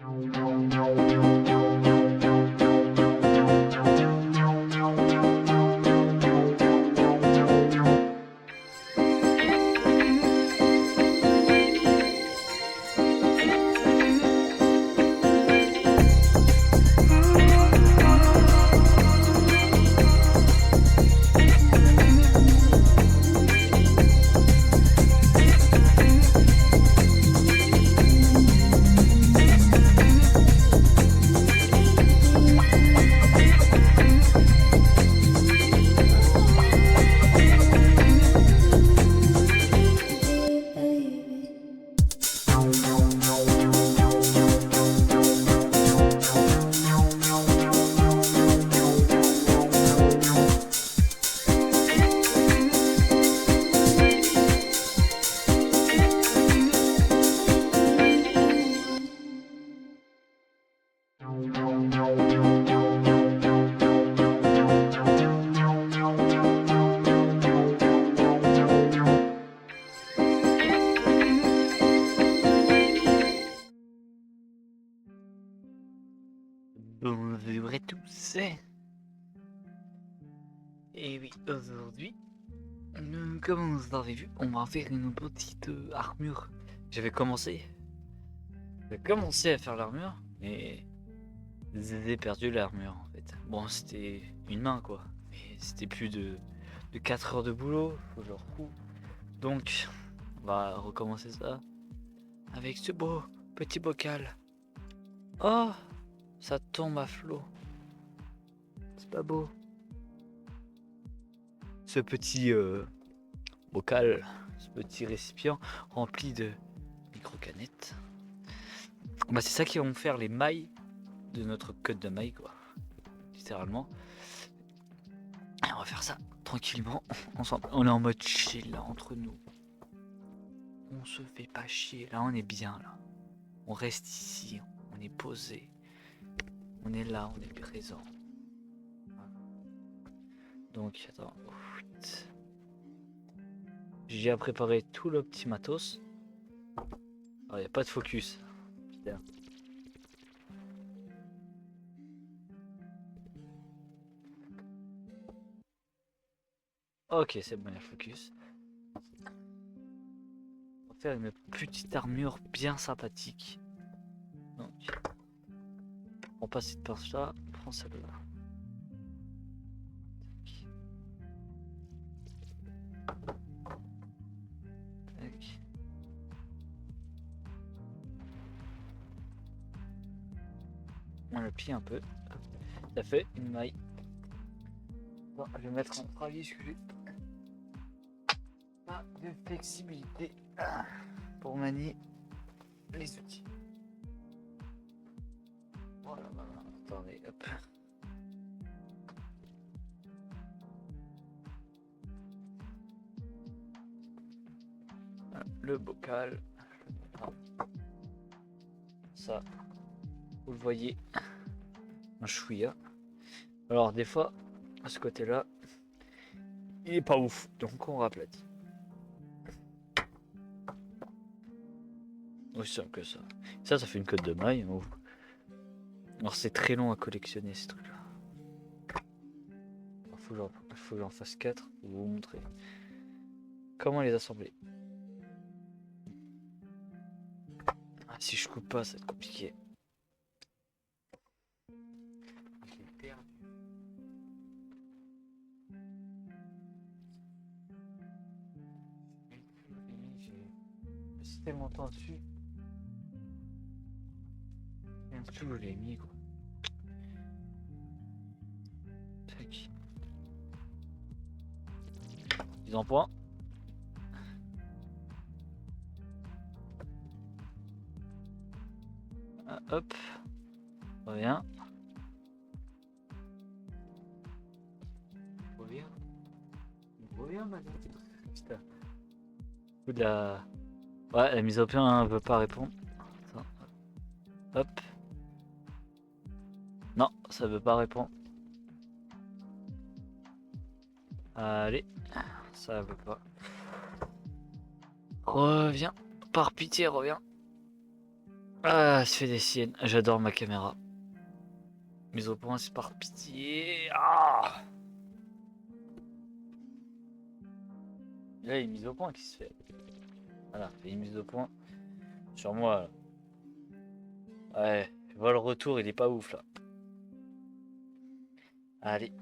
Bonjour à tous. Et oui, aujourd'hui, comme vous l'avez vu, on va faire une petite armure. J'avais commencé à faire l'armure, mais j'ai perdu l'armure en fait. Bon, c'était une main quoi, mais c'était plus de 4 heures de boulot, faut que je retrouve. Donc, on va recommencer ça avec ce beau petit bocal. Oh, ça tombe à flot. C'est pas beau. Ce petit bocal, ce petit récipient rempli de micro-canettes. Bah, c'est ça qui vont faire les mailles de notre code de mailles, quoi. Littéralement. Et on va faire ça tranquillement, ensemble. On est en mode chill là, entre nous. On se fait pas chier. Là, on est bien là. On reste ici. On est posé. On est là, on est présent. Donc, attends. J'ai à préparer tout le petit matos. Il n'y a pas de focus. Putain. Ok, c'est bon, il y a focus. On va faire une petite armure bien sympathique. Donc, on passe cette par-là, on prend celle-là. On le plie un peu. Ça fait une maille. Bon, je vais mettre un travail parce que j'ai pas de flexibilité pour manier les outils. Voilà, voilà. Attendez, hop. Voilà, le bocal. Ça, vous le voyez, un chouïa. Alors des fois, à ce côté-là, il est pas ouf, donc on raplatit. Aussi simple que ça. Ça fait une cotte de maille. Alors c'est très long à collectionner ces trucs-là. Faut que j'en fasse 4 pour vous montrer comment les assembler. Ah, si je coupe pas, ça va être compliqué. J'ai tellement de temps dessus. Et en tout, je l'ai mis quoi. Tac. Mise en point. Ah, hop. Reviens. Reviens madame. Putain. De la... Ouais, la mise au point ne veut pas répondre. Attends. Hop. Non, ça veut pas répondre. Allez, ça veut pas. Reviens. Par pitié, reviens. Ah, se fait des siennes. J'adore ma caméra. Mise au point, c'est par pitié. Ah, là, il y a une mise au point qui se fait. Voilà, il y a une mise au point sur moi. Là. Ouais, vois le retour, il est pas ouf là. Allez,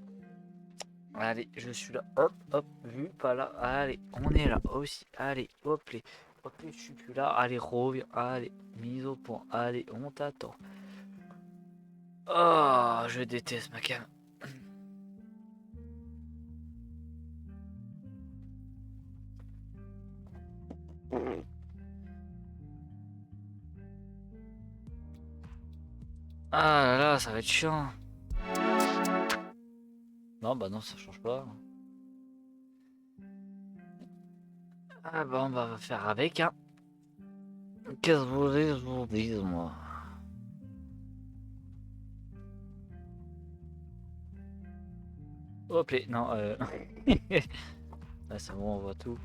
allez, je suis là. Hop, hop, vu, pas là. Allez, on est là aussi. Allez, hop, les. Hop, je suis plus là. Allez, reviens. Allez, mise au point. Allez, on t'attend. Oh, je déteste ma cam. Ah là là, ça va être chiant. Non, bah non, ça change pas. Ah bah on va faire avec, hein. Qu'est-ce que vous voulez que je vous dise, moi? Hop, les... non, ouais, c'est bon, on voit tout.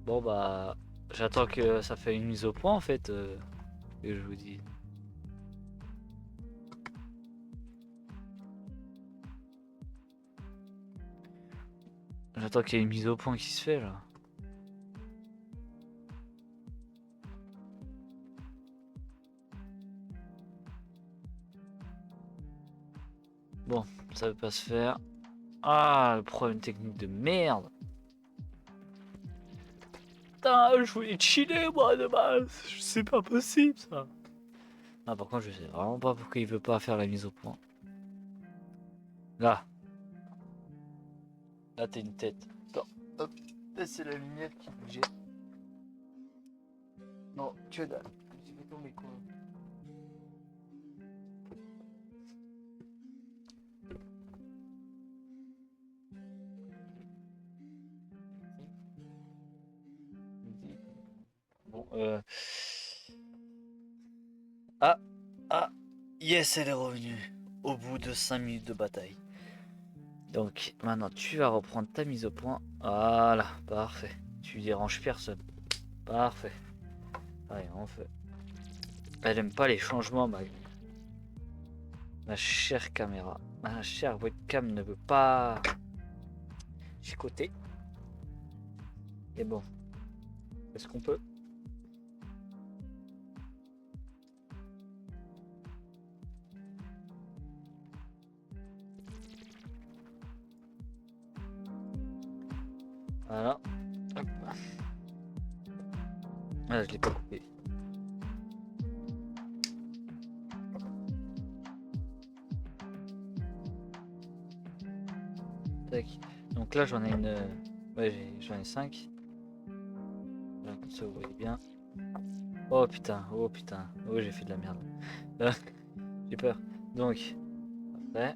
Bon bah, j'attends que ça fait une mise au point en fait, et je vous dis. J'attends qu'il y ait une mise au point qui se fait là. Bon, ça veut pas se faire. Ah, le problème technique de merde. Putain, je voulais chiller moi de base. C'est pas possible ça. Ah, par contre, je sais vraiment pas pourquoi il veut pas faire la mise au point. Là. Là, t'es une tête. Attends, hop. Là, c'est la lumière qui bougeait. Non, que dalle. Je vais tomber quoi. Bon, Ah, ah, yes, elle est revenue. Au bout de 5 minutes de bataille. Donc, maintenant, tu vas reprendre ta mise au point. Voilà, parfait. Tu déranges personne. Parfait. Allez, on fait. Elle aime pas les changements, ma chère caméra. Ma chère webcam ne veut pas chicoter. Et bon, est-ce qu'on peut? Voilà. Hop. Ah, je l'ai pas coupé. Tac. Donc là, j'en ai une. Ouais, j'en ai 5. Là, comme ça, vous voyez bien. Oh putain, oh putain. Oh, j'ai fait de la merde. J'ai peur. Donc, après,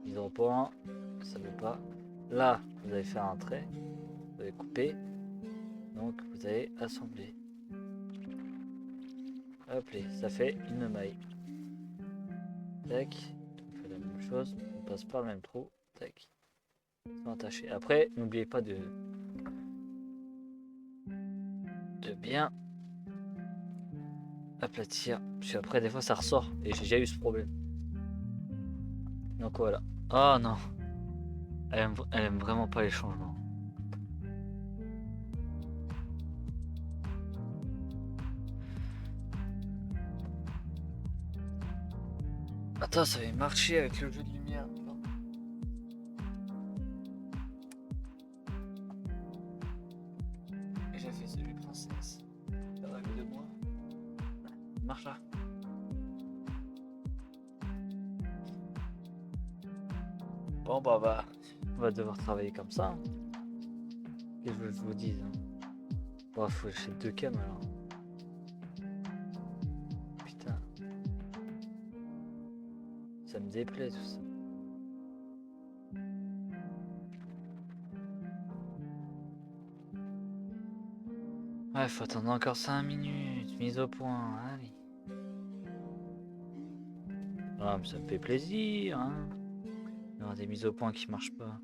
mise au point. Ça veut pas. Là, vous allez faire un trait. Vous allez couper. Donc, vous allez assembler. Hop, ça fait une maille. Tac. On fait la même chose. On passe par le même trou. Tac. Sans attacher. Après, n'oubliez pas de bien aplatir. Parce qu'après, des fois, ça ressort. Et j'ai déjà eu ce problème. Donc voilà. Oh non. Elle aime vraiment pas les changements. Attends, ça avait marché avec le jeu de lumière. J'ai fait celui princesse. Ça va de moi. Marche là. Bon bah, on va devoir travailler comme ça. Hein. Qu'est-ce que je vous dise hein. Bon, faut acheter 2 cams alors. Putain. Ça me déplaît tout ça. Ouais, faut attendre encore 5 minutes. Mise au point. Allez. Ah, mais ça me fait plaisir. Hein. Il y aura des mises au point qui marchent pas.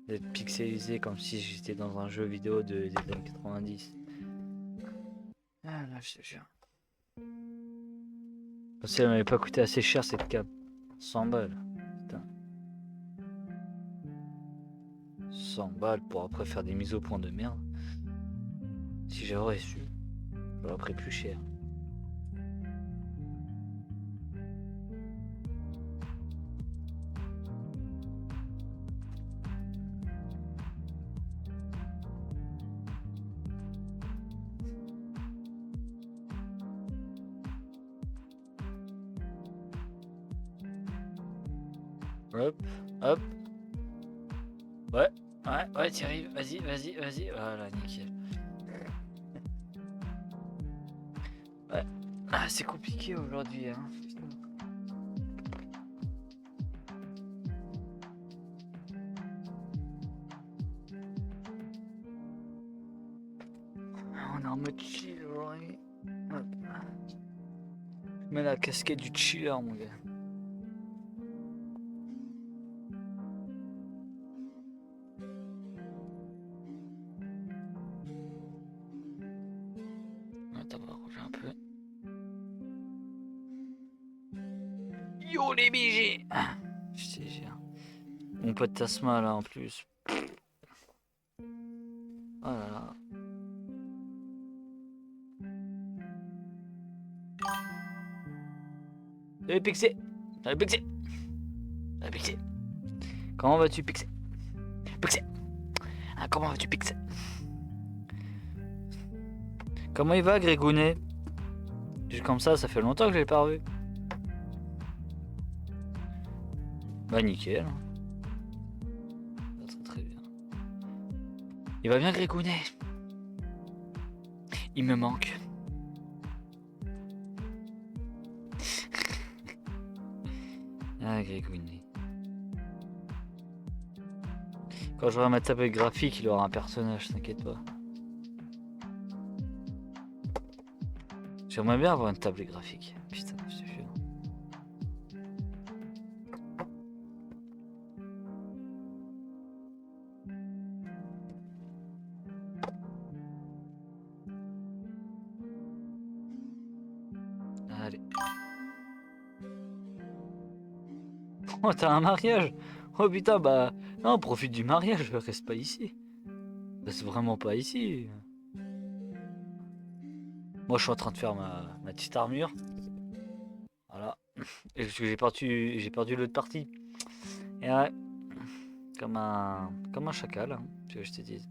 D'être pixelisé comme si j'étais dans un jeu vidéo des années 90. Ah, je te jure. Si elle m'avait pas coûté assez cher cette cape. 100 balles. Putain. 100 balles pour après faire des mises au point de merde. Si j'aurais su, j'aurais pris plus cher. Hop, hop. Ouais, t'y arrives. Vas-y. Voilà, nickel. Ouais. Ah, c'est compliqué aujourd'hui, hein. On est en mode chill aujourd'hui. Hop. Je mets la casquette du chiller, mon gars. Attends, on va rouler un peu. Yo les BG. Je te jure. Mon pote Tasma là en plus. Oh là là. Salut Pixé. Salut Pixé. Salut Pixé. Comment vas-tu Pixé? Pixé. Ah, comment vas-tu Pixé? Comment il va Grégounet? Comme ça fait longtemps que je l'ai pas revu. Bah nickel. Très bien. Il va bien Grégounet? Il me manque. Ah Grégounet. Quand j'aurai ma tablette graphique, il aura un personnage, t'inquiète pas. J'aimerais bien avoir une tablette graphique. Putain, je te jure. Allez. Oh, t'as un mariage? Oh putain, bah... Non, profite du mariage, reste pas ici. Reste vraiment pas ici. Moi, je suis en train de faire ma petite armure. Voilà. Et parce que j'ai perdu l'autre partie. Et ouais. Comme un chacal, hein, tu veux que je te dise.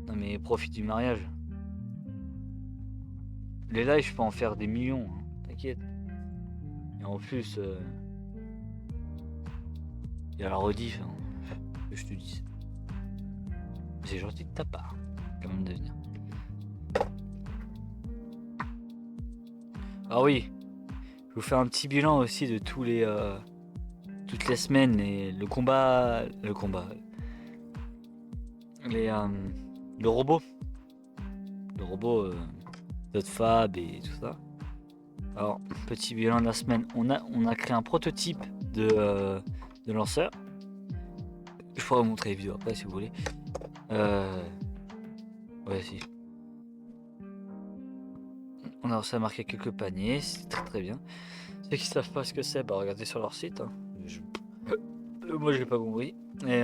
Non mais profite du mariage. Les lives, je peux en faire des millions, hein, t'inquiète. Et en plus, il y a la rediff, hein, que je te dise. C'est gentil de ta part, quand même de venir. Ah oui, je vous fais un petit bilan aussi de toutes les semaines, le combat, le robot, de Fab et tout ça. Alors, petit bilan de la semaine, on a créé un prototype de lanceur. Je pourrais vous montrer les vidéos après si vous voulez. Ouais, si. On a réussi à marquer quelques paniers, c'est très bien. Ceux qui savent pas ce que c'est, bah regardez sur leur site. Hein. Moi je l'ai pas compris. Et,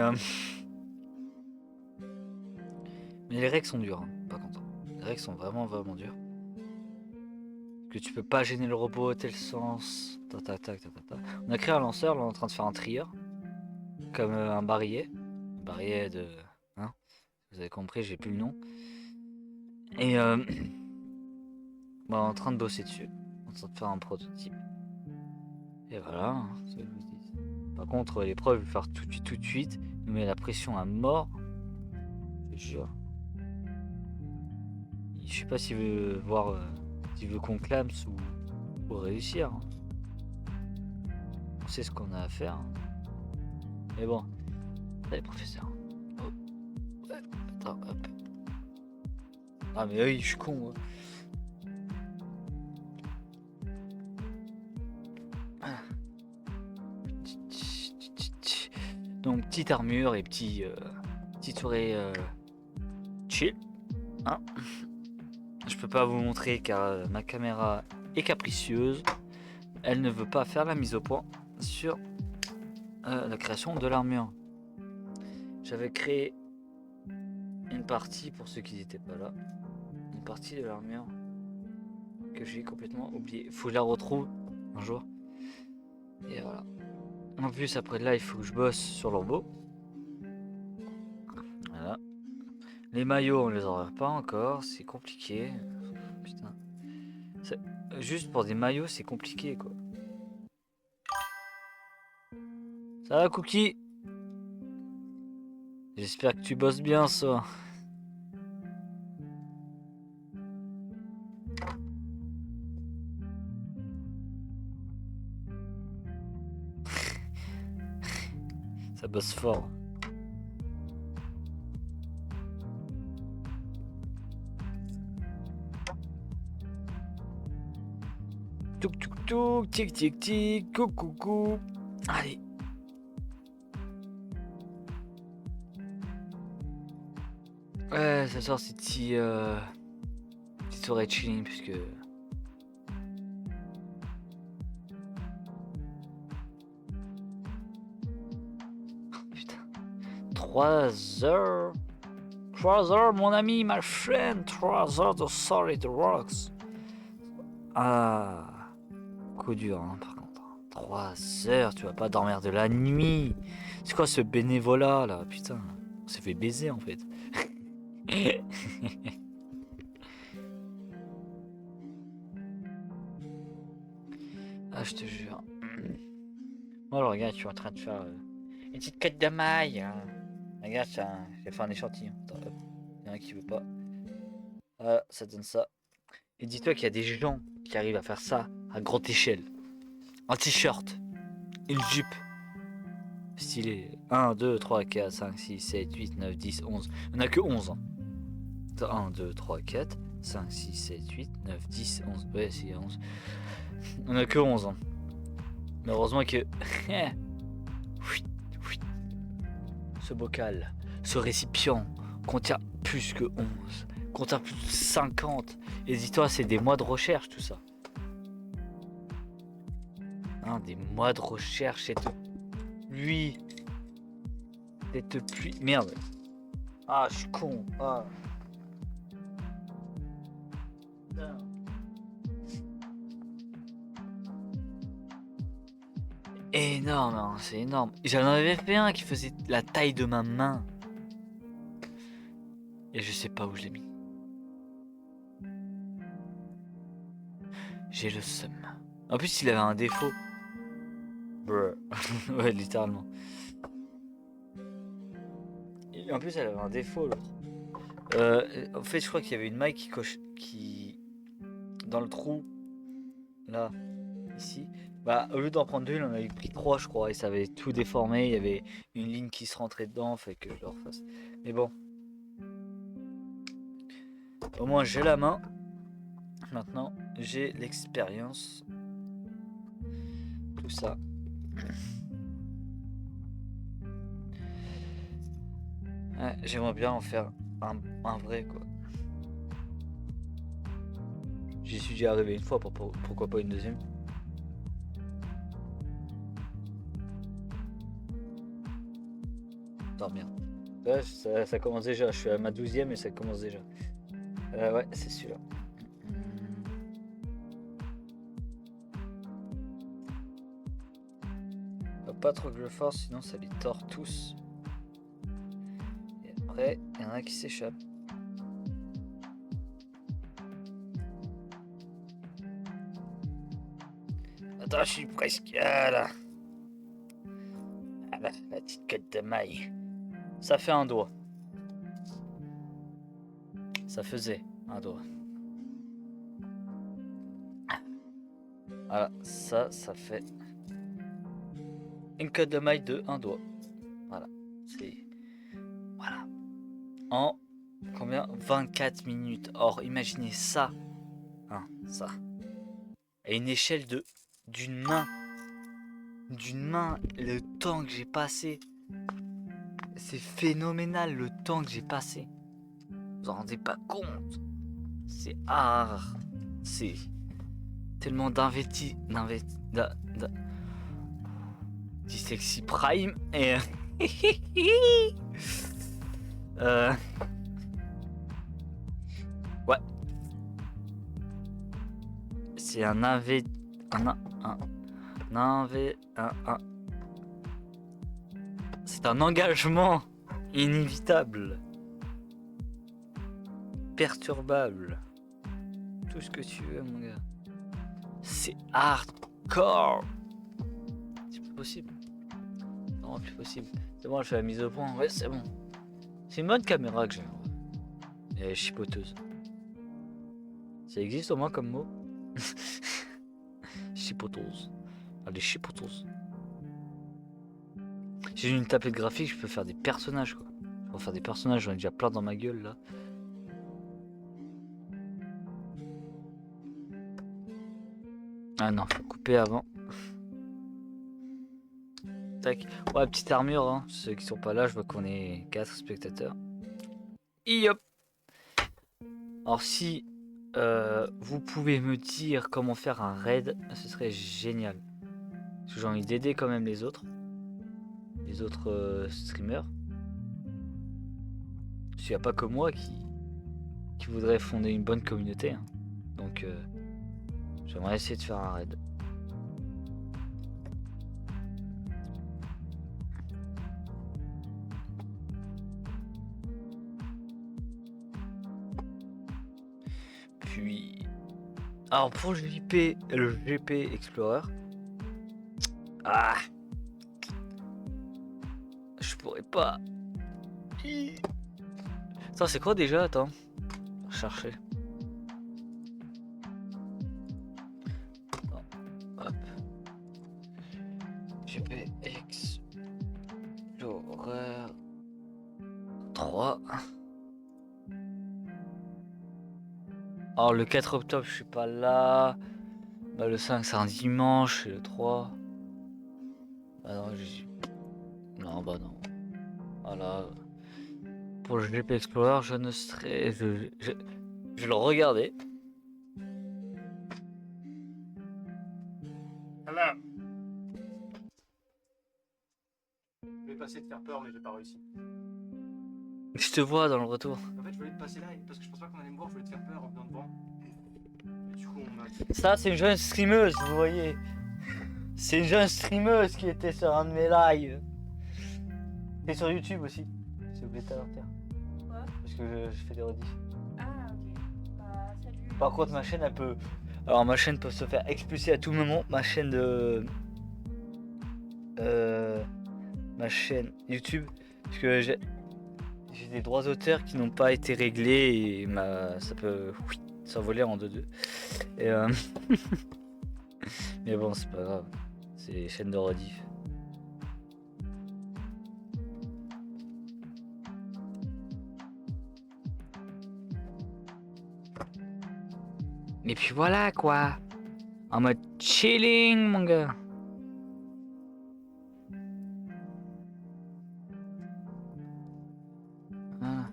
mais les règles sont dures, hein, par contre. Les règles sont vraiment dures. Que tu peux pas gêner le robot, tel sens. On a créé un lanceur, là on est en train de faire un trieur. Comme un barillet. Un barillet de. Hein, vous avez compris, j'ai plus le nom. Et bah, on est en train de bosser dessus. On est en train de faire un prototype. Et voilà, hein, c'est ce que je vous dis. Par contre, l'épreuve, je vais le faire tout de suite. Il nous met la pression à mort. Je te jure. Je sais pas s'il veut voir. S'il veut qu'on clame pour réussir. On sait ce qu'on a à faire. Mais bon. Allez, professeur. Oh. Ouais, attends, hop. Ah, mais oui, je suis con, moi. Donc petite armure et petite soirée chill. Hein, je peux pas vous montrer car ma caméra est capricieuse. Elle ne veut pas faire la mise au point sur la création de l'armure. J'avais créé une partie, pour ceux qui n'étaient pas là, une partie de l'armure que j'ai complètement oublié. Faut que je la retrouve un jour. Et voilà. En plus, après là, il faut que je bosse sur le robot. Voilà. Les maillots, on les aura pas encore. C'est compliqué. Putain. Juste pour des maillots, c'est compliqué, quoi. Ça va, Cookie? J'espère que tu bosses bien, ça. Ça bosse fort. Touk touk touk, tic tic tic, coucou coucou. Allez. Ouais, ce soir c'est petite soirée chilling puisque. Putain. 3 heures. 3 heures, mon ami, my friend. 3 heures de Solid Rocks. Ah. Coup dur, hein, par contre. 3 heures, tu vas pas dormir de la nuit. C'est quoi ce bénévolat là? Putain. On s'est fait baiser en fait. Ah, je te jure. Bon, alors, regarde, je suis en train de faire une petite quête de maille. Hein. Regarde, j'ai fait un échantillon. Attends, hop. Il y en a qui veut pas. Voilà, ça donne ça. Et dis-toi qu'il y a des gens qui arrivent à faire ça à grande échelle. Un t-shirt, une jupe. Stylé. 1, 2, 3, 4, 5, 6, 7, 8, 9, 10, 11. Il n'y en a que 11. Hein. 1, 2, 3, 4, 5, 6, 7, 8, 9, 10, 11. Ouais, c'est 11. On a que 11 ans. Mais heureusement que... ce bocal, ce récipient contient plus que 11. Contient plus de 50. Et dis-toi, c'est des mois de recherche tout ça. Hein, des mois de recherche, cette pluie. Cette pluie... Merde. Ah, je suis con. Ah. Énorme, hein, c'est énorme. J'en avais fait un qui faisait la taille de ma main. Et je sais pas où je l'ai mis. J'ai le seum. En plus, il avait un défaut. Bruh. Ouais, littéralement. Et en plus, elle avait un défaut, l'autre. En fait, je crois qu'il y avait une maille qui... Dans le trou. Là. Ici. Bah, au lieu d'en prendre 2, il en avait pris 3, je crois. Et ça avait tout déformé. Il y avait une ligne qui se rentrait dedans. Fait que je le refasse. Mais bon. Au moins, j'ai la main. Maintenant, j'ai l'expérience. Tout ça. Ouais, j'aimerais bien en faire un vrai, quoi. J'y suis déjà arrivé une fois, pourquoi pas une deuxième? Attends, bien. Ouais, ça commence déjà, je suis à ma 12e et ça commence déjà. Ouais, c'est celui-là. Faut pas trop que je force, sinon ça les tord tous. Et après, il y en a qui s'échappent. Attends, je suis presque là. Ah, la petite quête de maille. Ça fait un doigt. Ça faisait un doigt. Voilà, ça fait une quête de maille de un doigt. Voilà, c'est... Voilà. En combien? 24 minutes. Or, imaginez ça. Hein, ça. À une échelle d'une main. D'une main, le temps que j'ai passé. C'est phénoménal le temps que j'ai passé. Vous en rendez pas compte. C'est art. C'est tellement dyslexie prime et ouais, c'est c'est un engagement inévitable, perturbable, tout ce que tu veux mon gars. C'est hardcore. C'est plus possible. Non, plus possible. C'est bon, je fais la mise au point. Ouais, c'est bon. C'est une bonne caméra que j'ai. Elle est chipoteuse. Ça existe au moins comme mot? Chipoteuse. Elle est chipoteuse. Si j'ai une tablette graphique, je peux faire des personnages quoi. Je peux faire des personnages, j'en ai déjà plein dans ma gueule là. Ah non, faut couper avant. Tac. Ouais, petite armure, hein. Ceux qui sont pas là, je vois qu'on est 4 spectateurs. Et hop. Alors si vous pouvez me dire comment faire un raid, ce serait génial. Parce que j'ai envie d'aider quand même les autres streamers. Parce qu'il n'y a pas que moi qui voudrait fonder une bonne communauté. Hein. Donc j'aimerais essayer de faire un raid. Puis... Alors pour le GP Explorer... Ah, je pourrais pas. Ça c'est quoi déjà? Attends, chercher. Hop. GP Explorer 3. Alors le 4 octobre je suis pas là. Bah, le 5 c'est un dimanche et le 3. Ah non, non, bah non. Voilà. Pour le GP Explorer, je ne serai. Je le regardais. Hello. Je voulais passer te faire peur, mais j'ai pas réussi. Je te vois dans le retour. En fait, je voulais te passer là parce que je pense pas qu'on allait me voir, je voulais te faire peur en venant devant. Et du coup, on m'a. Ça, c'est une jeune streameuse, vous voyez. C'est une jeune streameuse qui était sur un de mes lives. Et sur YouTube aussi. J'ai oublié de t'avertir. Quoi? Parce que je fais des rediffs. Ah, ok. Bah, salut. Par contre, ma chaîne, elle peut. Alors, ma chaîne peut se faire expulser à tout moment. Ma chaîne de. Ma chaîne YouTube. Parce que j'ai des droits d'auteur qui n'ont pas été réglés et ça peut s'envoler en 2-2. Et mais bon, c'est pas grave. C'est les chaînes de rediff. Et puis voilà quoi. En mode chilling mon gars. Voilà.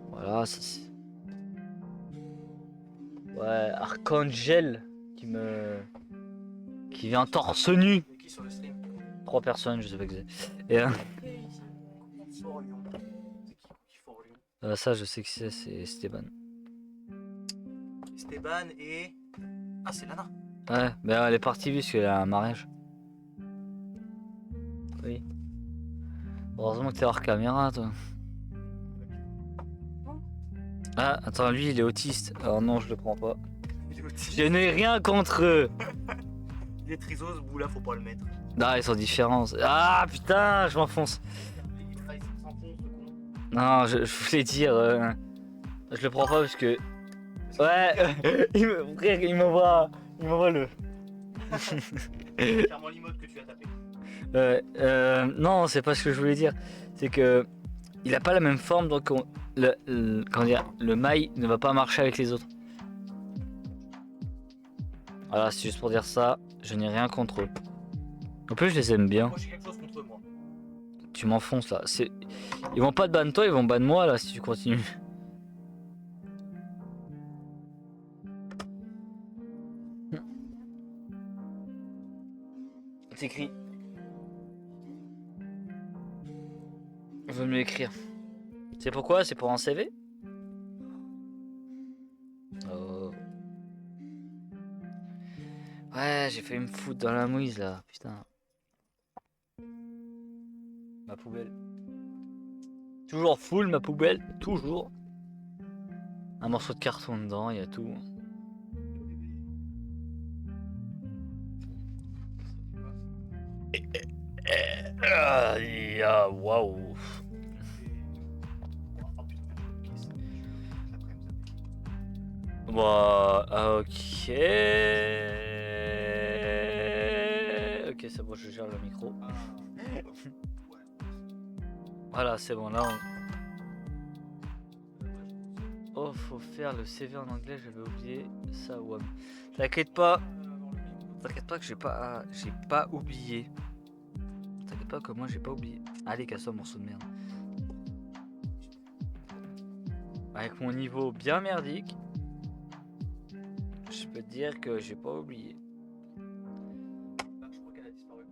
Voilà, ça c'est. Ouais, Archangel qui vient torse nu. C'est qui sur le stream? 3 personnes, je sais pas que c'est. Et Que ici. Fort Lyon. C'est qui Fort Lyon? ça, je sais que c'est Esteban. Esteban et. Ah, c'est Lana. Ouais, mais elle est partie parce qu'elle a un mariage. Oui. Heureusement que t'es hors caméra, toi. Ah, attends, lui, il est autiste. Alors non, je le prends pas. Il est autiste. Je n'ai rien contre eux. Il est triso, ce bout là, faut pas le mettre. Non, ils sont différents. Ah, putain, je m'enfonce. Il travaille sans fond, ce con. Non, je voulais dire... je le prends pas parce que... Ouais, frère, il m'envoie le... C'est clairement l'emote que tu as tapé. non, c'est pas ce que je voulais dire. C'est que... Il a pas la même forme, donc comment dire, le mail ne va pas marcher avec les autres. Voilà, c'est juste pour dire ça. Je n'ai rien contre eux. En plus, je les aime bien. Moi, j'ai quelque chose contre moi. Tu m'enfonces là. Ils vont pas te ban toi, ils vont ban moi là si tu continues. T'écris. Vaut mieux écrire. C'est pourquoi? C'est pour un CV? Oh. Ouais, j'ai failli me foutre dans la mouise là, putain. Ma poubelle. Toujours full ma poubelle, toujours. Un morceau de carton dedans, il y a tout. Waouh. Bah, ok. Ok, c'est bon, je gère le micro. Voilà, c'est bon, là Oh, faut faire le CV en anglais, j'avais oublié ça, ouais. T'inquiète pas que j'ai pas oublié. T'inquiète pas que moi j'ai pas oublié. Allez, casse-toi, morceau de merde. Avec mon niveau bien merdique, je peux te dire que j'ai pas oublié. Je crois qu'elle a disparu.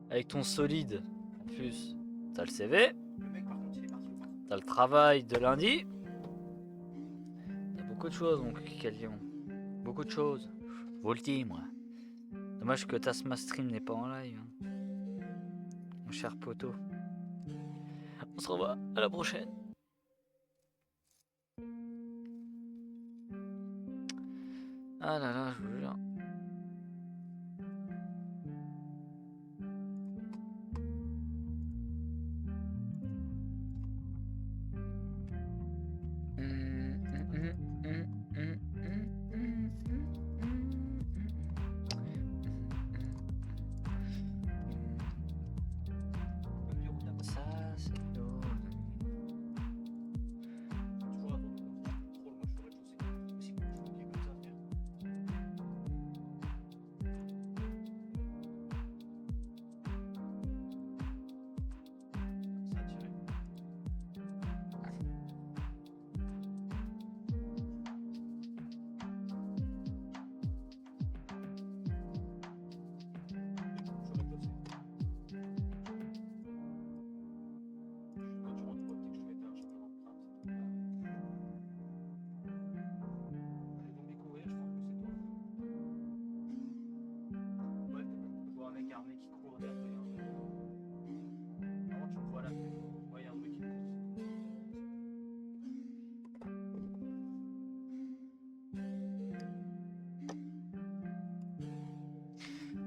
Avec ton solide, en plus, t'as le CV, Le mec, par contre, il est parti ou pas? t'as le travail de lundi. T'as beaucoup de choses, mon Calion. Beaucoup de choses. Vous le dis, moi. Dommage que Tasma Stream n'est pas en live. Hein. Mon cher poteau. On se revoit à la prochaine. Ah là là, je vous jure. Ça, c'est lourd. Toujours à ton contrôle, moi je ferais le chaussée. Aussi, je me dis comme ça, frère. Ça a tiré. J'aurais bossé. Quand tu rentres pour que je mettais un champion d'empreinte. Ils vont découvrir, je pense que c'est toi. Ouais, je vois un mec armé qui court derrière toi. Vraiment, tu me vois là. Ouais, il y a un truc qui me court.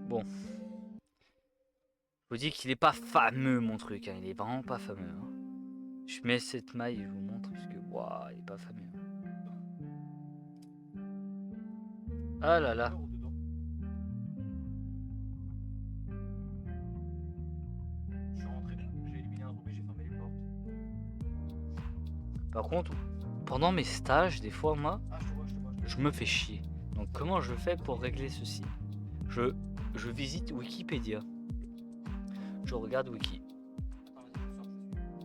Bon. Je vous dis qu'il est pas fameux mon truc, hein. Il est vraiment pas fameux. Hein. Je mets cette maille et je vous montre parce que waouh, il est pas fameux. Ah là là. Dehors ou dedans? Je suis rentré, j'ai éliminé un zombie, j'ai fermé les portes. Par contre, pendant mes stages, des fois moi, Ah, je te vois, je te vois. je me fais chier. Donc comment je fais pour régler ceci? Je visite Wikipédia. Je regarde Wiki. Attends, vas-y, je sors, je suis.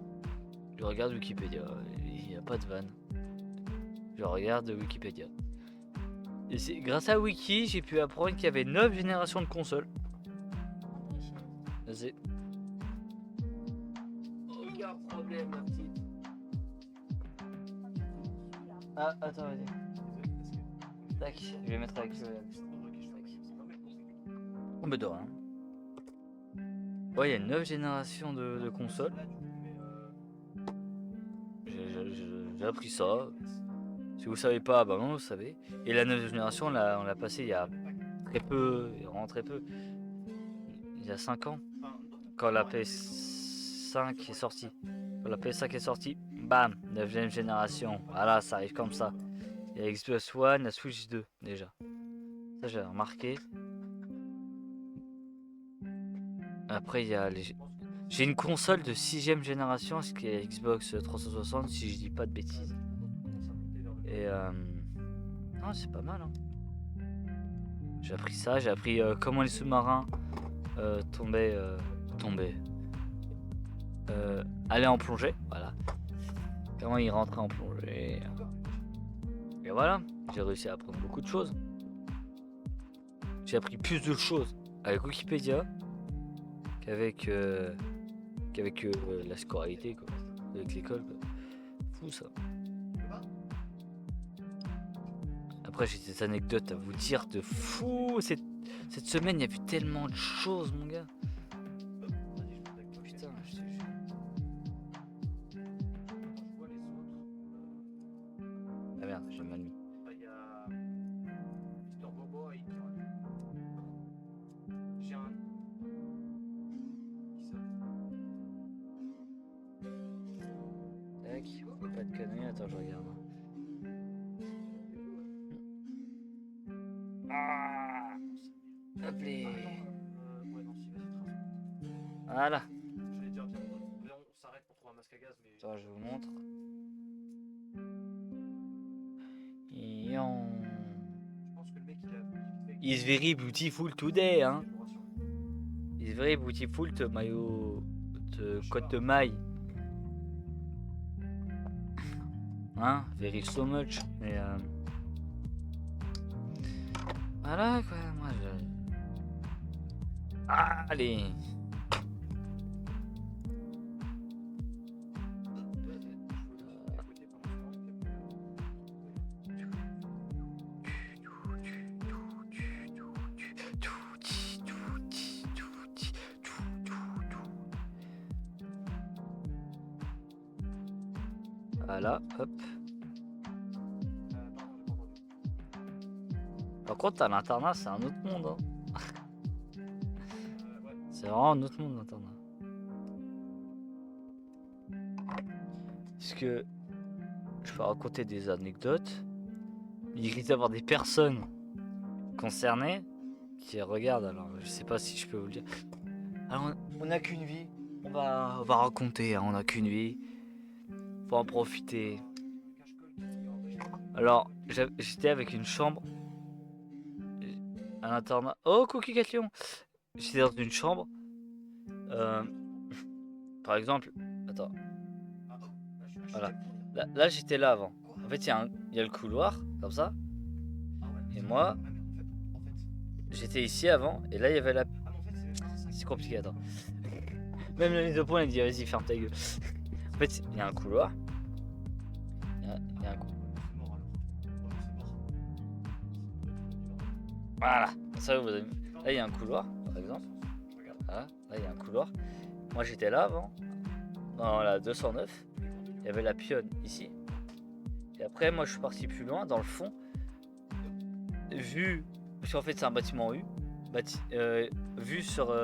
Je regarde Wikipédia. Il n'y a pas de vanne. Je regarde Wikipédia. Et c'est grâce à Wiki, j'ai pu apprendre qu'il y avait 9 générations de consoles. Vas-y. Aucun problème, ma petite. Ah, attends, vas-y. Tac, je vais mettre avec On me donne. Ouais, il y a 9 générations de consoles. J'ai appris ça. Si vous savez pas, bah non, vous savez. Et la 9 génération, on l'a passée il y a très peu, vraiment très peu. Il y a 5 ans. Quand la PS5 est sortie. Quand la PS5 est sortie, bam, 9ème génération. Voilà, ça arrive comme ça. Il y a Xbox One, la Switch 2 déjà. Ça j'ai remarqué. Après il y a les... J'ai une console de 6ème génération, ce qui est Xbox 360 si je dis pas de bêtises. Et non, c'est pas mal. Hein. J'ai appris ça, j'ai appris comment les sous-marins tomber. Aller en plongée, voilà. Comment il rentrait en plongée. Et voilà, j'ai réussi à apprendre beaucoup de choses. J'ai appris plus de choses avec Wikipédia qu'avec la scolarité, quoi. Avec l'école, quoi. Fou ça. Après j'ai des anecdotes à vous dire de fou. Cette semaine il y a vu tellement de choses mon gars. Putain, je te jure. Je vois les autres. Ah merde, j'ai mal mis. Il y a Victor Bobo et j'ai un. Qui ça? Tac, pas de conneries, attends je regarde. Ah, hop les. Ouais, non, si, vas-y, trace. Voilà. J'allais dire, viens, on s'arrête pour trouver un masque à gaz, mais. Attends, je vous montre. Yon. Je pense que le mec il a vite fait. Is very beautiful today, hein. Je vous rassure. Is very beautiful te maillot, te côte de maille. Hein, very so much. Mais voilà quoi, moi je. Allez. Voilà, hop. Pardon, j'ai pas entendu. Par contre, à l'internat, c'est un autre monde. Hein. Ouais. C'est vraiment un autre monde, l'internat. Parce que je peux raconter des anecdotes. Il risque d'avoir des personnes concernées qui regardent. Alors, je sais pas si je peux vous le dire. Alors, on n'a qu'une vie. On va raconter. Hein, on n'a qu'une vie. Faut en profiter. Alors, j'étais avec une chambre. Un internat. Oh, Cookie Catlion. J'étais dans une chambre. Par exemple. Attends. Voilà. Là, j'étais là avant. En fait, il y a le couloir, comme ça. Et moi, j'étais ici avant. Et là, il y avait la. C'est compliqué, attends. Même la mise au point, il dit vas-y, ferme ta gueule. En fait, il y a un couloir. Il y a un couloir. Voilà. Ça, vous avez... Là, il y a un couloir, par exemple. Voilà. Là, il y a un couloir. Moi, j'étais là avant. Dans la 209. Il y avait la pionne ici. Et après, moi, je suis parti plus loin, dans le fond. Vu. Parce qu'en fait, c'est un bâtiment U. Vu sur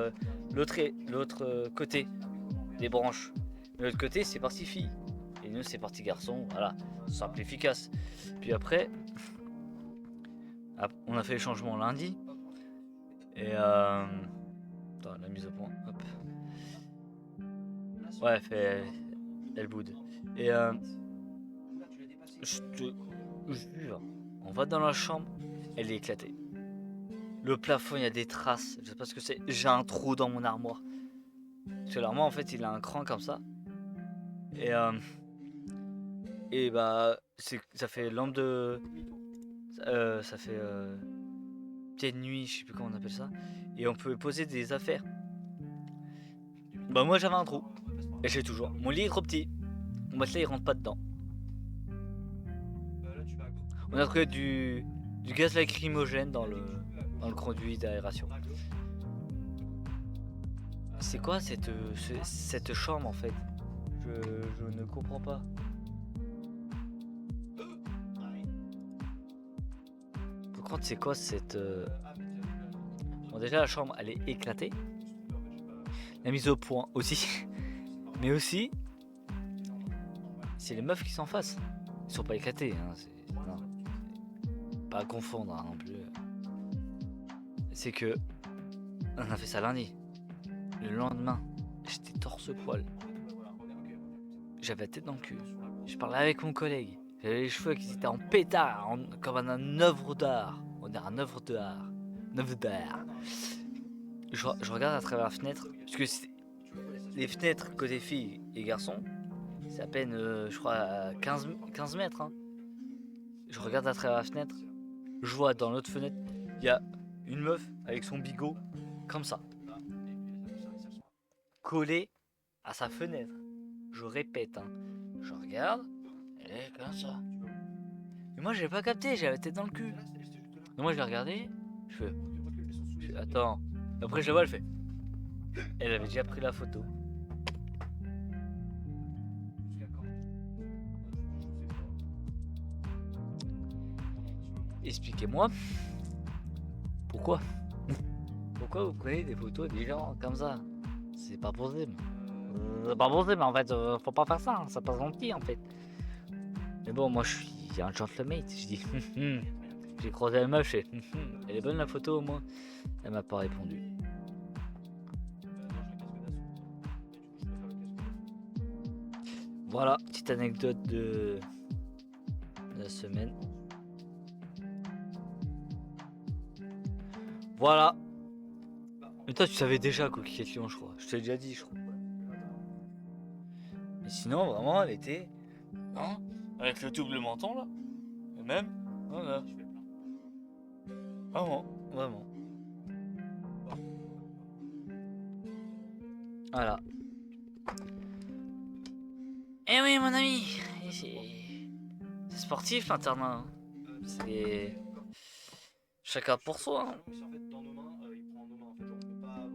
l'autre côté des branches. De l'autre côté, c'est parti fille. Et nous, c'est parti garçon. Voilà. Simple, efficace. Puis après, on a fait le changement lundi. Et attends, la mise au point. Hop. Ouais, elle boude. Et je te jure, on va dans la chambre, elle est éclatée. Le plafond, il y a des traces. Je sais pas ce que c'est. J'ai un trou dans mon armoire. Parce que l'armoire, en fait, il a un cran comme ça. Et bah, ça fait lampe de. Ça fait pied de nuit, je sais plus comment on appelle ça. Et on peut poser des affaires. Bah, moi, j'avais un trou. Et j'ai toujours. Mon lit est trop petit. Mon matelas, il rentre pas dedans. On a trouvé du gaz lacrymogène dans le conduit d'aération. C'est quoi cette chambre en fait? Je ne comprends pas. Par contre, c'est quoi cette... Bon, déjà la chambre elle est éclatée. La mise au point aussi. Mais aussi, c'est les meufs qui sont en face. Ils sont pas éclatés. Hein. Non. Pas à confondre hein, non plus. C'est que on a fait ça lundi. Le lendemain, j'étais torse-poil. J'avais la tête dans le cul. Je parlais avec mon collègue. J'avais les cheveux qui étaient en pétard, comme un œuvre d'art. On est un œuvre d'art. Une œuvre d'art. je regarde à travers la fenêtre. Parce que les fenêtres côté filles et garçons, c'est à peine, je crois, à 15 mètres. Hein. Je regarde à travers la fenêtre. Je vois dans l'autre fenêtre, il y a une meuf avec son bigot, comme ça, collé à sa fenêtre. Je répète, hein. Je regarde, elle est comme ça. Mais moi, j'ai pas capté, j'avais la tête dans le cul. Donc moi, je l'ai regardé, je fais, attends. Après, je la vois, elle fait. Elle avait déjà pris la photo. Expliquez-moi, pourquoi pourquoi vous prenez des photos des gens comme ça? C'est pas possible. C'est pas possible, en fait, faut pas faire ça, hein, c'est pas gentil en fait. Mais bon, moi je suis un gentleman, je dis j'ai croisé la meuf, je fais elle est bonne la photo au moins. Elle m'a pas répondu. Voilà, petite anecdote de la semaine. Voilà. Mais toi, tu savais déjà Coquillon, je crois. Je t'ai déjà dit, je crois. Mais sinon, vraiment, elle était. Hein, avec le double menton, là. Et même. Voilà. Vraiment, vraiment. Voilà. Eh oui, mon ami. C'est sportif, l'internat. Hein. C'est. Chacun pour soi. Hein.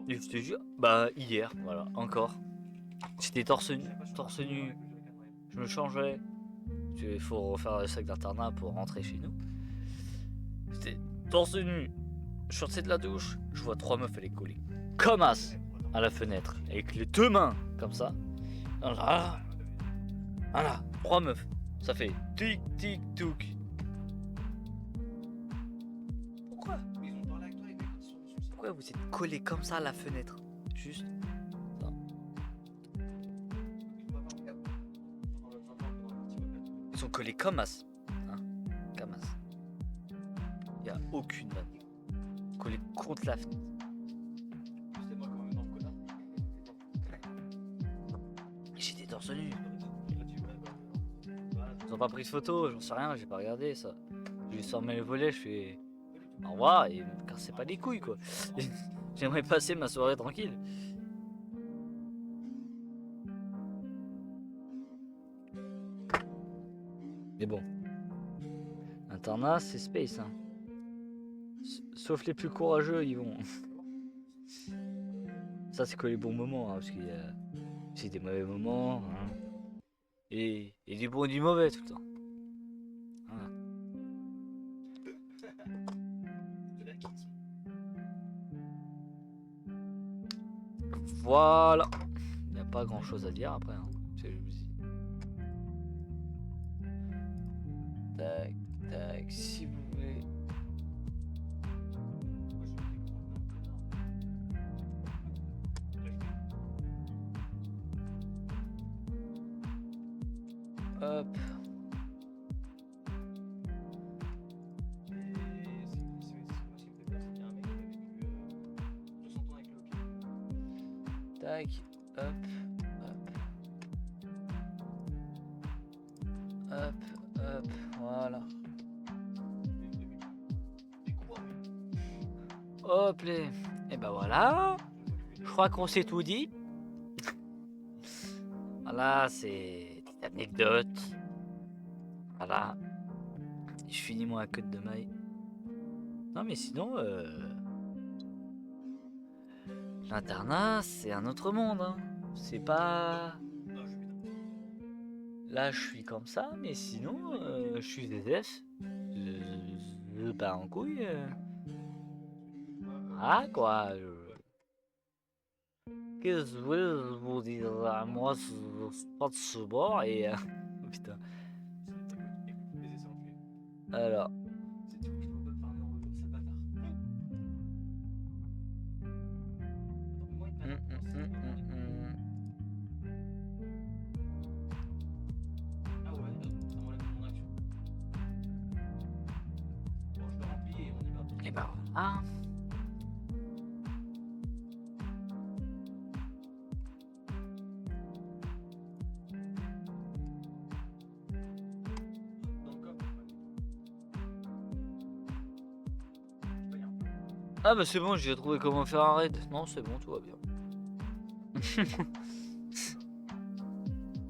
Et je te jure, bah hier, voilà, encore. C'était torse nu, je me changeais. Il faut refaire le sac d'internat pour rentrer chez nous. C'était torse nu, je sortais de la douche, je vois 3 meufs à les coller. Comme as à la fenêtre, avec les 2 mains, comme ça. Voilà, 3 meufs. Ça fait tic tic touc. Pourquoi vous êtes collés comme ça à la fenêtre? Juste. Ils sont collés comme as. Hein, comme as. Il n'y a aucune vanne. Collés contre la fenêtre. J'étais torse nu. Ils ont pas pris de photo, j'en sais rien, j'ai pas regardé ça. Je lui fermé le volet, je fais au revoir et me cassez pas les couilles quoi. J'aimerais passer ma soirée tranquille. Mais bon. Internat, c'est space. Hein. Sauf les plus courageux, ils vont. Ça, c'est que les bons moments, hein, parce qu'il y a aussi des mauvais moments. Hein. Et du bon et du mauvais tout le temps. Voilà. Il n'y a pas grand chose à dire après. Hein. Tac, tac, si vous voulez. Hop. Tac, hop, hop. Hop, hop, voilà. Hop les. Et ben voilà. Je crois qu'on s'est tout dit. Voilà, c'est une anecdote. Voilà. Je finis moi à côte de maille. Non mais sinon, l'internat, c'est un autre monde. Hein. C'est pas. Là, je suis comme ça, mais sinon, je suis ZF. Je pars en couille. Ah, quoi. Qu'est-ce que je veux vous dire? Moi, c'est pas de ce bord et. Putain. Alors. Et ben voilà. Ah bah c'est bon, j'ai trouvé comment faire un raid. Non, c'est bon, tout va bien. C'est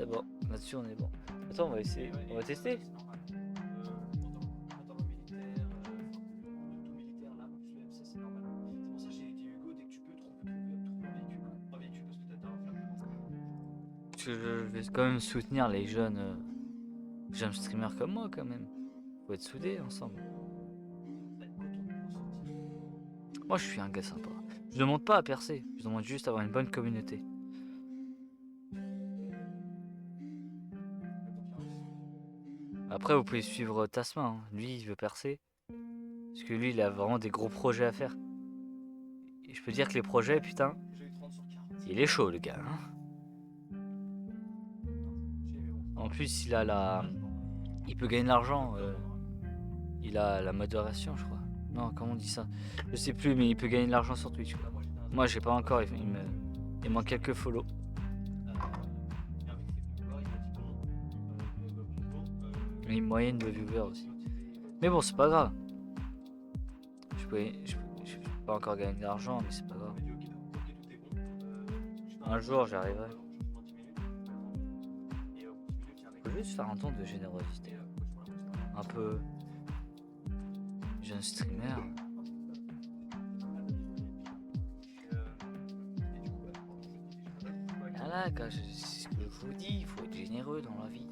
bon, là-dessus on est bon. Attends, on va essayer, on va tester. C'est normal. Quand on va au militaire, tout militaire là, plus le MC, c'est normal. C'est pour ça que j'ai dit Hugo, dès que tu peux, trouver un véhicule. Pas un véhicule parce que t'as à faire Parce que je vais quand même soutenir les jeunes streamers comme moi quand même. Faut être soudés ensemble. Moi je suis un gars sympa. Je demande pas à percer, je demande juste à avoir une bonne communauté. Après vous pouvez suivre Tasma, hein. Lui il veut percer. Parce que lui il a vraiment des gros projets à faire. Et je peux dire que les projets, putain, J'ai eu 30 sur 40. il est chaud le gars. Hein. En plus il peut gagner de l'argent. Il a la modération je crois. Non, comment on dit ça? Je sais plus, mais il peut gagner de l'argent sur Twitch. Quoi. Moi j'ai pas encore, il manque quelques follow. Et une moyenne de viewers aussi. Mais bon, c'est pas grave. Je peux pas encore gagner de l'argent, mais c'est pas grave. Un jour, j'y arriverai. Faut juste faire un ton de générosité. Un peu. Jeune streamer. Voilà, quoi, c'est ce que je vous dis, il faut être généreux dans la vie.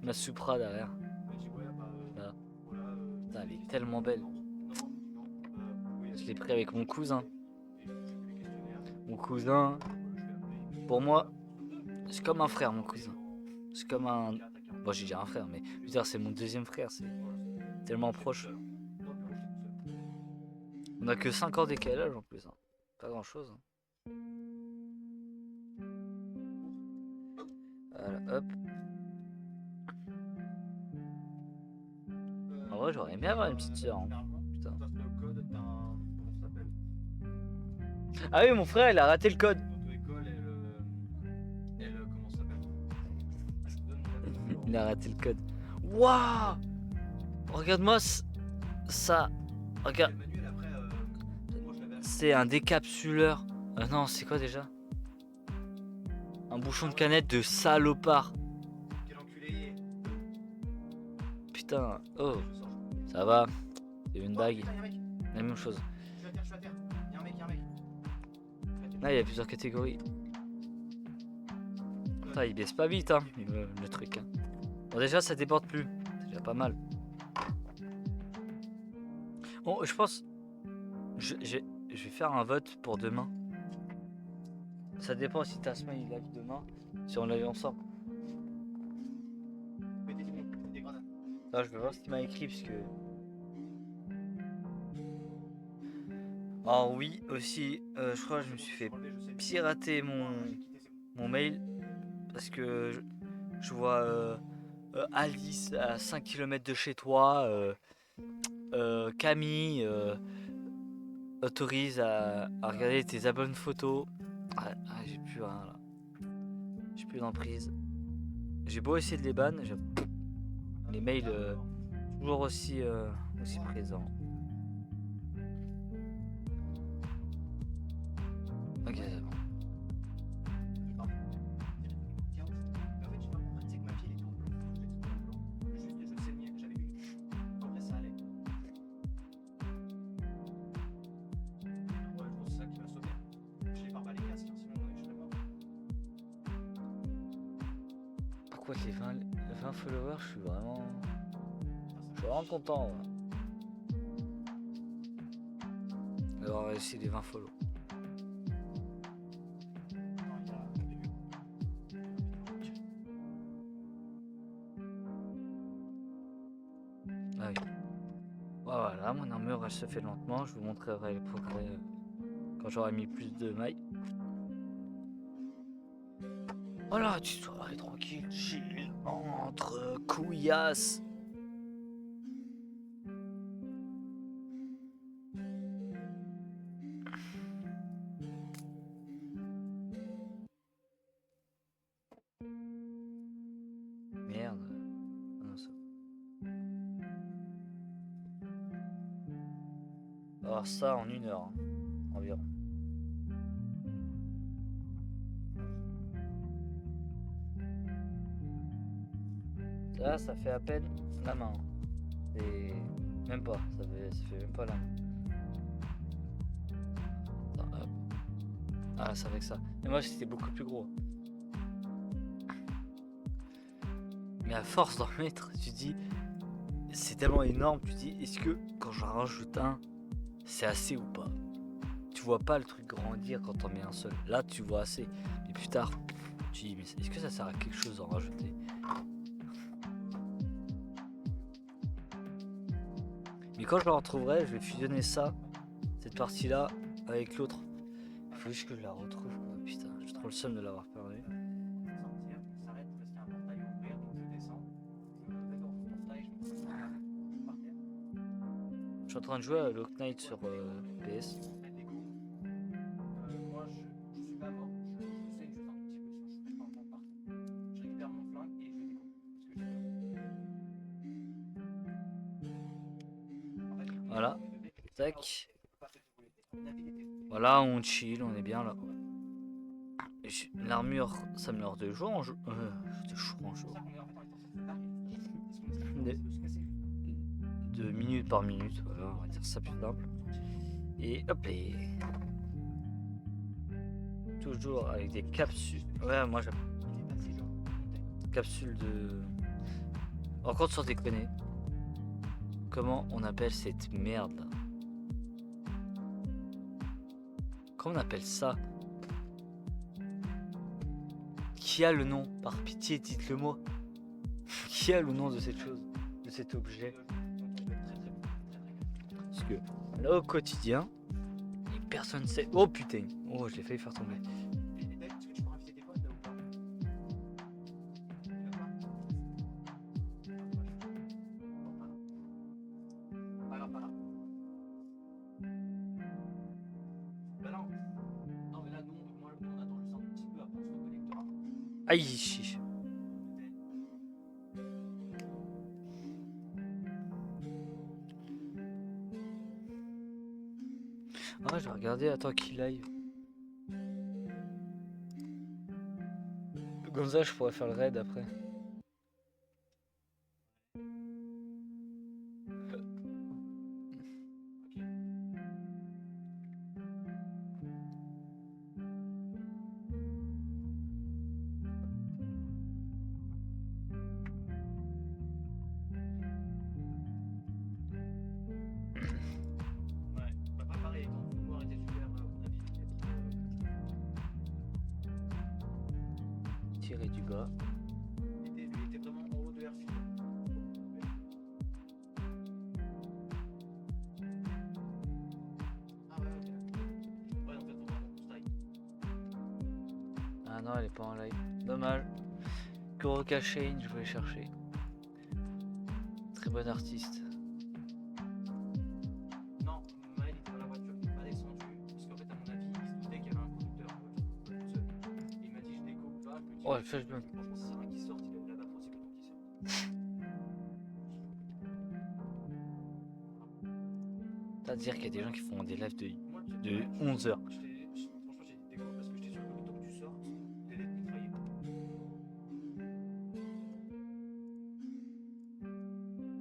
Ma Supra derrière. Là. Putain, elle est tellement belle. Je l'ai pris avec mon cousin. Mon cousin, pour moi, c'est comme un frère, mon cousin. C'est comme un. Bon, j'ai déjà un frère, mais je veux dire, c'est mon deuxième frère. C'est tellement proche. On a que 5 ans décalage en plus. Hein. Pas grand chose. Hein. Voilà, hop. En vrai, j'aurais aimé avoir une petite soeur. Hein. Putain. Ah oui, mon frère, il a raté le code. Il a raté le code. Waouh! Regarde-moi ça. Regarde. C'est un décapsuleur. Non, c'est quoi déjà? Un bouchon de canette de salopard. Putain. Oh. Ça va. C'est une bague. La même chose. Là, il y a plusieurs catégories. Putain, il baisse pas vite, hein, le truc. Hein. Bon, déjà, ça déborde plus. C'est déjà pas mal. Bon, je pense. Je vais faire un vote pour demain. Ça dépend si Tasma il live demain. Si on live ensemble. Là, je vais voir ce qu'il m'a écrit parce que. Alors oui, aussi, je crois que je me suis fait pirater mon mail parce que je vois Alice à 5 km de chez toi, Camille autorise à regarder tes bonnes photos. J'ai plus rien là. J'ai plus d'emprise. J'ai beau essayer de les ban, les mails toujours aussi présents. Ok, c'est bon. Pourquoi les 20 followers, je suis vraiment content. Ouais. Alors essayer les 20 follow. Ah oui. Voilà, mon armure elle se fait lentement. Je vous montrerai les progrès quand j'aurai mis plus de mailles. Voilà, tu sois tranquille, chill, entre couillasses. Merde. Ah non, ça. avoir ça en 1 heure hein, environ. Ça fait à peine la main. Et même pas, ça fait même pas la main. Attends, hop. Ah, c'est avec ça. Mais moi c'était beaucoup plus gros. Mais à force d'en mettre, tu dis, c'est tellement énorme, tu dis, est-ce que quand j'en rajoute un, c'est assez ou pas? Tu vois pas le truc grandir quand t'en mets un seul. Là, tu vois assez. Mais plus tard, tu dis, mais est-ce que ça sert à quelque chose d'en rajouter? Mais quand je la retrouverai, je vais fusionner ça, cette partie-là, avec l'autre. Il faut juste que je la retrouve, quoi. Putain, j'ai trop le seum de l'avoir perdu. Sortir, il s'arrête parce qu'il y a un portail à ouvrir, donc je descends. Je me mets dans le portail, je me mets par terre. Je suis en train de jouer à Lock Knight sur PS. Je fais des coups. Moi, je suis pas mort. Je saigne juste un petit peu. Je suis pas mort partout. Je récupère mon flingue et je le découpe. Parce que j'ai peur. En fait, Voilà. le bébé, Tac. pas fait de voler. La vie était- Voilà, on chill, on est bien là. L'armure, ça me l'heure de jour en jour. De jour en C'est jour. pour ça qu'on est en fait en train de se séparer. Est-ce qu'on De- essaie de se casser juste De minute par minute, voilà, on va dire ça plus simple. Et hop les. Toujours avec des capsules. Ouais, moi j'aime. Il est passé genre montagne. Capsules de. Par contre, sans déconner. Comment on appelle cette merde là? Comment on appelle ça? Qui a le nom? Par pitié, dites-le moi. Qui a le nom de cette chose? De cet objet? Parce que là au quotidien, et personne sait. Oh putain! Oh, je l'ai failli faire tomber. Et Dave, est-ce que tu peux inviter tes potes là ou pas? Tu veux pas? Pas là, pas là. Bah non. Non mais là nous, moi, nous, on attend juste un petit peu, après on se reconnectera. Aïe! Chiche. Ah, je vais regarder, attends qu'il aille. Comme ça, je pourrais faire le raid après. Ok. Ouais, bah pas pareil, donc le pouvoir était super, à mon avis. Tirer du bas. Il était vraiment en haut de Airfield. Ah ouais, ok. Ouais, en fait, on va mon style. Ah non, elle est pas en live. Dommage. Kuroka Shane, je voulais chercher. Très bon artiste. Non, Maël était dans la voiture, il n'est pas descendu. Parce qu'en fait, à mon avis, il se doutait qu'il y avait un conducteur en voiture. Tout seul. Et il m'a dit, je déco ou pas. Je me dis, Oh, le flashbang. franchement, si c'est un qui sort, il a là-bas possible qu'il sorte. C'est-à-dire qu'il y a des gens qui font des lives Moi, de 11 heures. franchement, j'ai dit déco parce que j'étais sur le temps que tu sortes, t'es d'être mitraillé.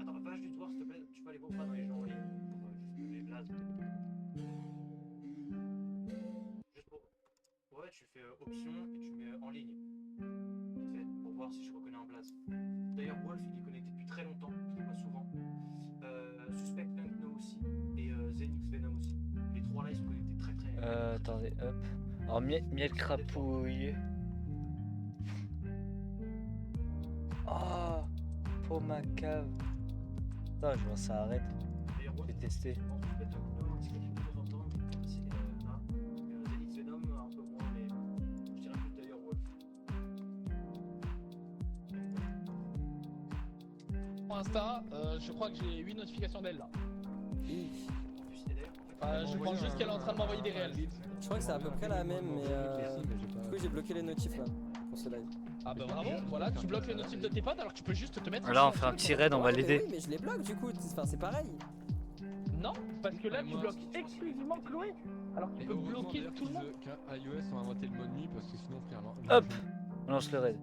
Attends, va juste voir s'il te plaît, tu peux aller voir ou pas dans les gens en ligne pour juste les blazes. Juste pour. Ouais, tu fais option et tu mets en ligne. Vite fait, pour voir si je reconnais un blaze. D'ailleurs, Wolf il est connecté depuis très longtemps, je le vois souvent. Suspect Unknown aussi et Zenix Venom aussi. Les trois là ils sont connectés très très. Attendez, hop. Alors, miel crapouille. Oh, pour ma cave. Putain, je vois ça arrête. D'ailleurs, Je Wolf, vais tester. je pense que peut-être Unknown un petit peu de temps en temps, comme c'est là. Zenix Venom un peu moins, mais je dirais plus d'ailleurs Wolf. Pour Insta, je crois que j'ai 8 notifications d'elle là. Et d'ailleurs, en fait, Je pense juste qu'elle est en train de m'envoyer des réels. Je crois que c'est à peu près la même, mais du coup j'ai bloqué les notifs là pour ce live. Ah bah bravo, voilà, tu bloques les notifs de tes potes alors que tu peux juste te mettre. Là, on fait un petit raid, on va Ouais, mais l'aider. oui, mais je les bloque du coup, enfin c'est pareil. Non, parce que là tu Moi, bloques exclusivement Chloé. Alors que tu Et peux heureusement bloquer d'ailleurs tout le monde. qu'à iOS ont inventé le mode nuit parce que sinon frère. Hop. On lance le raid.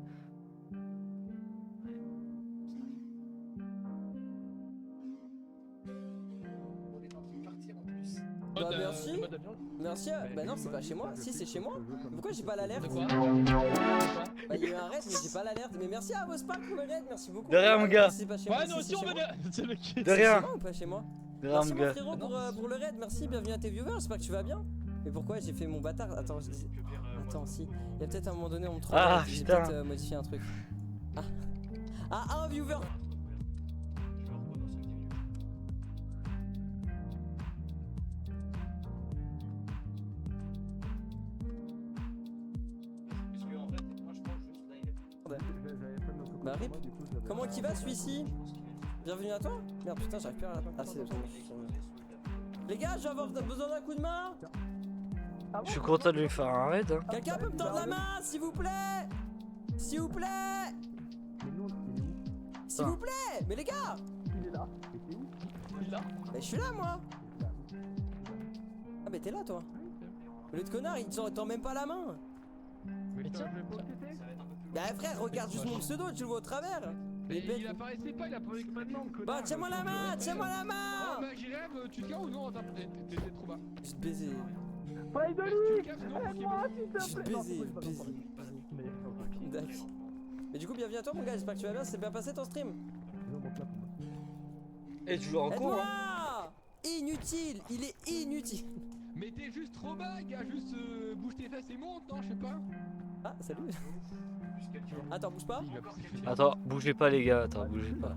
On est en train de partir en plus. Bah, Mode, merci. mode avion. Merci. Bah non, c'est pas chez moi. Si, c'est chez moi. Pourquoi j'ai pas l'alerte? De quoi? Bah, il y a eu un raid, mais j'ai pas l'alerte. Mais merci à Vospar pour le raid, merci beaucoup. De rien, mon gars. C'est pas chez moi. Ouais, si, nous aussi c'est on chez veut moi. de. C'est le kit. De C'est rien. chez moi ou pas chez moi? De Merci rien, mon mon gars. frérot pour le raid, merci, bienvenue à tes viewers, j'espère que tu vas bien. Mais pourquoi j'ai fait mon bâtard? Attends, attends, si. Il y a peut-être un moment donné, on me trouvait, Ah, j'ai putain. peut-être modifié un truc. Ah. Ah, un viewer. Je vais reprendre dans 5-10 minutes. Parce que en fait, moi je pense juste là il est. Bah rip. Comment il va celui-ci? Bienvenue à toi. Merde putain, j'arrive plus à... Ah c'est bon. Les gars, je vais avoir besoin d'un coup de main. Je suis content de lui faire un raid. Hein. Quelqu'un peut me tendre la main, s'il vous plaît? S'il vous plaît? S'il vous plaît? Mais les gars! Il est là. Bah je suis là moi. Ah mais t'es là toi. Le connard, il te tend même pas la main. Mais tiens, Bah frère, regarde juste mon pseudo, tu le vois au travers. Mais Les bêtes. il apparaissait pas, il apparaissait complètement. Bah tiens-moi la main, tiens-moi la Oh main. bah Jérém, tu te cas ou non? T'étais trop bas. Je vais te baiser. Faille de Tu lui. te casses, non? Aide-moi, s'il te Je vais te plaît. baiser, baiser. D'accord. Mais du coup, bienvenue à toi mon gars, j'espère que tu vas bien, c'est bien passé ton stream. Et tu joues en cours. Aide-moi. Hein. Inutile, il est inutile. Mais t'es juste trop bas, gars, juste bouge tes fesses et monte, non? Je sais pas. Ah, salut. Attends, bouge pas. Il va pousser. Attends, bougez pas les gars, attends, bougez pas.